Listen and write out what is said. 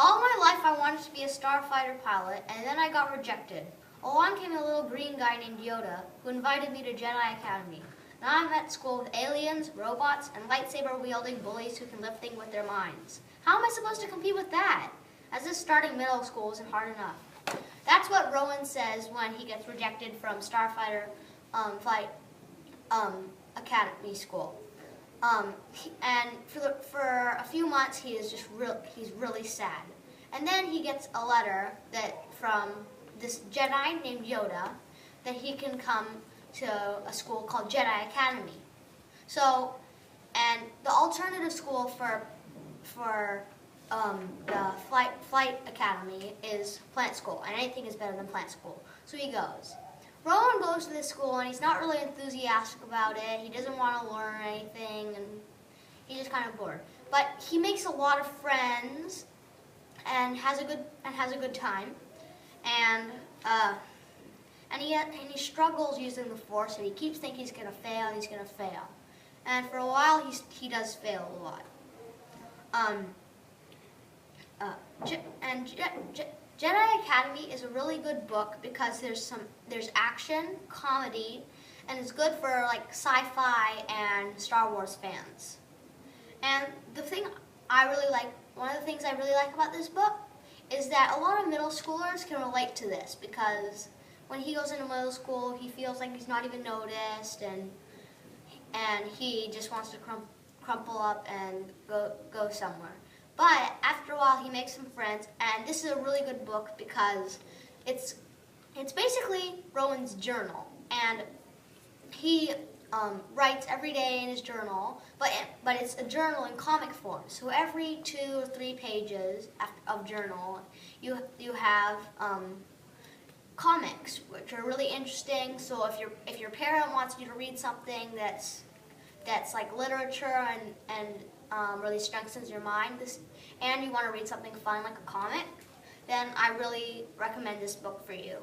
All my life I wanted to be a starfighter pilot, and then I got rejected. Along came a little green guy named Yoda, who invited me to Jedi Academy. Now I'm at school with aliens, robots, and lightsaber-wielding bullies who can lift things with their minds. How am I supposed to compete with that? As if starting middle school isn't hard enough. That's what Rowan says when he gets rejected from Starfighter Flight Academy School. And for a few months he is he's really sad. And then he gets a letter from this Jedi named Yoda that he can come to a school called Jedi Academy. So, and the alternative school for the Flight Academy is Plant School, and anything is better than Plant School. So he goes. Rowan goes to this school, and he's not really enthusiastic about it. He doesn't want to learn anything, and he's just kind of bored. But he makes a lot of friends, and has a good time, and he struggles using the Force, and he keeps thinking he's gonna fail. And for a while, he does fail a lot. Jedi Academy is a really good book because there's action, comedy, and it's good for like sci-fi and Star Wars fans. And one of the things I really like about this book is that a lot of middle schoolers can relate to this, because when he goes into middle school, he feels like he's not even noticed, and he just wants to crumple up and go somewhere. But after a while, he makes some friends, and this is a really good book because it's basically Rowan's journal, and he writes every day in his journal, but it's a journal in comic form. So every 2 or 3 pages of journal, you have comics, which are really interesting. So if your parent wants you to read something that's like literature and really strengthens your mind, and you want to read something fun like a comic, then I really recommend this book for you.